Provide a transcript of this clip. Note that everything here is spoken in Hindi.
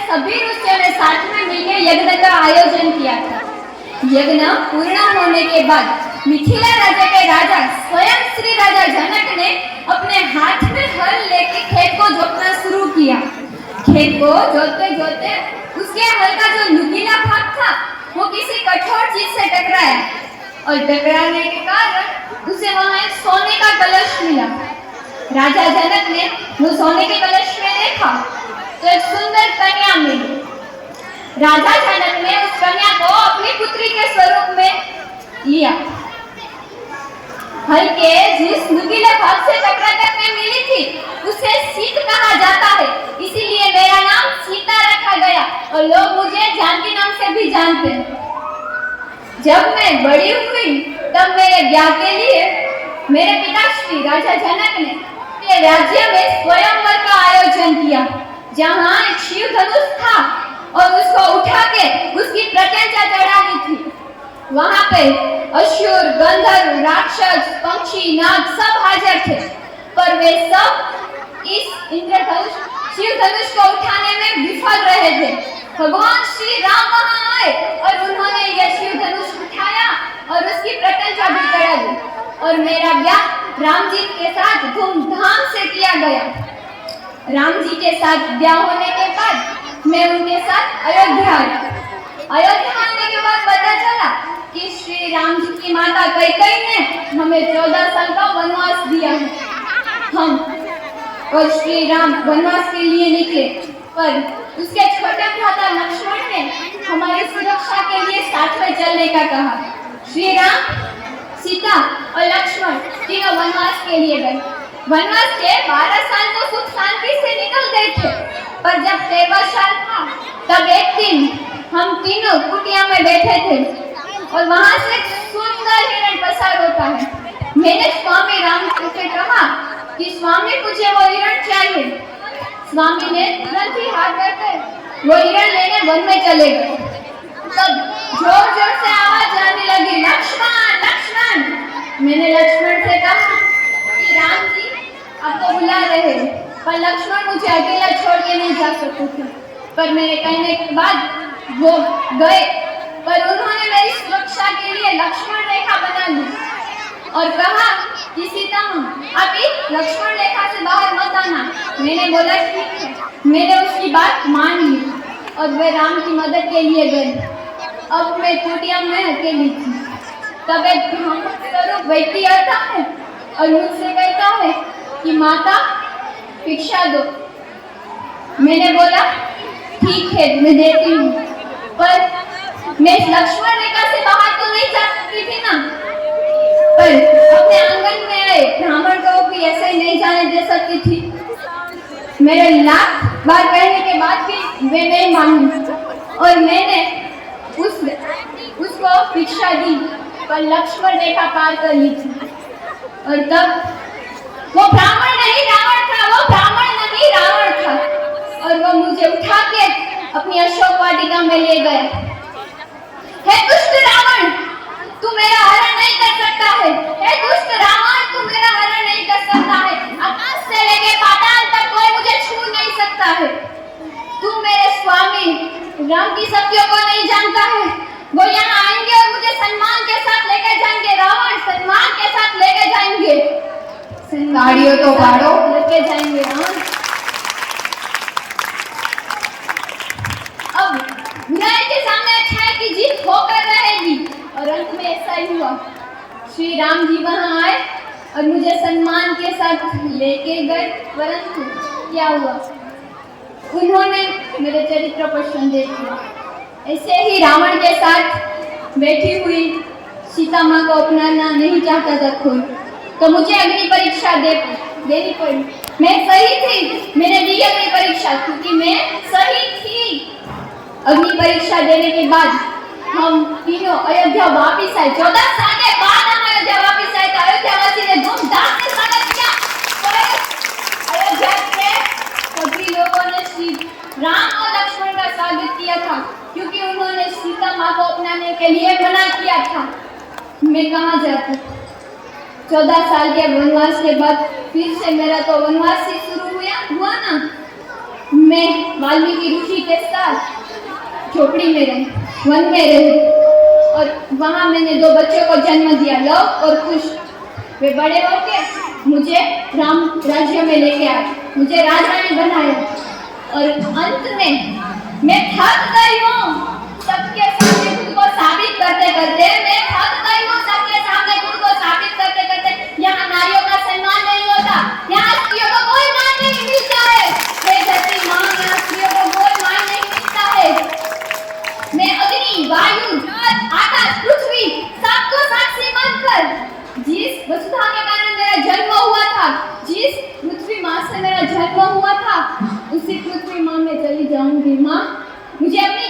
सभी ऋषियों ने साथ में मिलकर यज्ञ का आयोजन किया था। यज्ञ पूर्ण होने के बाद मिथिला राज्य के राजा स्वयं श्री राजा जनक ने अपने हाथ में हल लेकर खेत को जोतना शुरू किया। खेत को जोतते जोतते उसके हल का जो नुकीला भाग था वो किसी कठोर चीज से टकराया और टकराने के कारण उसे वहां एक सोने का कलश मिला। राजा जनक ने वो सोने के कलश में देखा तो एक सुंदर कन्या मिली। राजा जनक ने उस कन्या को अपनी पुत्री के स्वरूप में लिया। हल के जिस नुकीले भाग से टकरा कर में मिली थी उसे सीत कहा जाता है, इसीलिए मेरा नाम सीता रखा गया और लोग मुझे जानकी नाम से भी जानते हैं। जब मैं बड़ी हुई तब मेरे ब्याह के लिए मेरे पिताश्री राजा जनक ने अपने राज्य में स्वयंवर का आयोजन किया, जहाँ एक शिव धनुष था और उसको उठा के उसकी प्रत्यंचा चढ़ानी थी। वहाँ पे असुर, गंधर्व, राक्षस, पक्षी, नाग सब हाजिर थे, पर वे सब इस इंद्रधनुष शिव धनुष को उठाने में विफल रहे थे। भगवान श्री राम वहाँ आए और उन्होंने यह शिव धनुष उठाया और उसकी प्रत्यंचा भी चढ़ा दी और मेरा ब्याह राम जी के साथ धूमधाम से किया गया। राम जी के साथ ब्याह होने के बाद मैं उनके साथ अयोध्या आई। अयोध्या आने के बाद पता चला कि श्री राम जी की माता कैकेयी ने हमें 14 साल का वनवास दिया है। हम और श्री राम वनवास के लिए निकले, पर उसके छोटे भ्राता लक्ष्मण ने हमारी सुरक्षा के लिए साथ में चलने का कहा। श्री राम, सीता और लक्ष्मण तीनों वनवास के लिए गए। वनवास के 12 साल तो सुख शांति से निकल गए थे, पर जब 13वां साल था तब एक दिन हम तीनों कुटिया में बैठे थे और वहां से सुंदर हिरण पसार होता है। मैंने स्वामी राम से कहा कि स्वामी मुझे वो हिरण चाहिए। स्वामी ने तुरंत ही हाथ करके वो हिरण लेने वन में चले गए। तब जोर जोर से आवाज आने लगी, लक्ष्मण लक्ष्मण। मैंने लक्ष्मण से कहा कि राम जी आपको बुला रहे, पर लक्ष्मण मुझे अकेला छोड़ के नहीं जा सकते थे। पर मेरे कहने के बाद वो गए, पर उन्होंने मेरी सुरक्षा के लिए लक्ष्मण रेखा बना दी और कहा कि सीता आप इस लक्ष्मण रेखा से बाहर मत आना। मैंने बोला ठीक है। मैंने उसकी बात मान ली और वे राम की मदद के लिए गए। अब मैं कुटिया में अकेली थी। तब एक स्वरूप व्यक्ति आता है और मुझसे कहता है कि माता भिक्षा दो। मैंने बोला ठीक है मैं देती हूँ, पर मैं लक्ष्मण रेखा से बाहर तो नहीं जा सकती थी ना। पर अपने आंगन में आए ब्राह्मण को भी ऐसे नहीं जाने दे सकती थी। मेरे लाख बार कहने के बाद भी वे नहीं मानी और मैंने उसको भिक्षा दी, पर लक्ष्मण रेखा पार कर ली थी। और तब वो ब्राह्मण नहीं रावण था, वो ब्राह्मण नहीं रावण था, और वो मुझे उठा के अपनी अशोक वाटिका में ले गए। हे दुष्ट रावण, तू मेरा हरण नहीं कर सकता है। हे दुष्ट रावण, तू मेरा हरण नहीं कर सकता है। आकाश से लेके पाताल तक कोई मुझे छू नहीं सकता है। तू मेरे स्वामी राम की शक्तियों को नहीं जानता है। वो यहाँ आएंगे और मुझे सम्मान के साथ लेके जाएंगे। रावण सम्मान के साथ लेके जाएंगे। गाड़ियों तो गाड़ो लेके जाएंगे रावण। अब बुराई के सामने अच्छाई की जीत होकर रहेगी और अंत में ऐसा ही हुआ। श्री राम जी वहाँ आए और मुझे सम्मान के साथ लेके गए, परंतु क्या हुआ, उन्होंने मेरे चरित्र पर संदेह किया। ऐसे ही रावण के साथ बैठी हुई सीता माँ को अपनाना नहीं चाहता था कोई, तो मुझे अग्नि परीक्षा देनी पड़ी। मैं सही थी, मैंने दी अग्नि परीक्षा क्योंकि मैं सही थी। अग्नि परीक्षा देने के बाद हम तीनों अयोध्या वापिस आए। 14 साल के बाद हम अयोध्या वापिस आए तो अयोध्यावासी ने धूमधाम से स्वागत किया। अयोध्या के सभी लोगों ने श्री राम और लक्ष्मण का स्वागत किया था क्योंकि उन्होंने सीता माँ को अपनाने के लिए मना किया था। मैं कहाँ जाती? 14 साल के वनवास के बाद फिर से मेरा तो वनवास ही शुरू हुआ ना। मैं वाल्मीकि ऋषि के साथ झोपड़ी में रही, वन में रही और वहाँ मैंने 2 बच्चों को जन्म दिया, लव और कुश। वे बड़े होके मुझे राम राज्य में लेके आए, मुझे राजरानी बनाया और अंत में मैं थक गई हूँ सबके सामने खुद को साबित करते करते। मैं थक गई हूँ सबके सामने खुद को साबित करते करते। यहाँ नारियों का सम्मान नहीं होता, यहाँ स्त्रियों को कोई मान नहीं मिलता है। हे धरती माँ, यहाँ स्त्रियों को कोई मान नहीं मिलता है। मैं अग्नि, वायु, जल, आकाश, पृथ्वी सबको साक्षी मानकर जिस वसुधा के कारण मेरा जन्म हुआ था, जिस पृथ्वी माँ से मेरा जन्म हुआ था, उसी पृथ्वी माँ में चली जाऊंगी। माँ, मुझे अपनी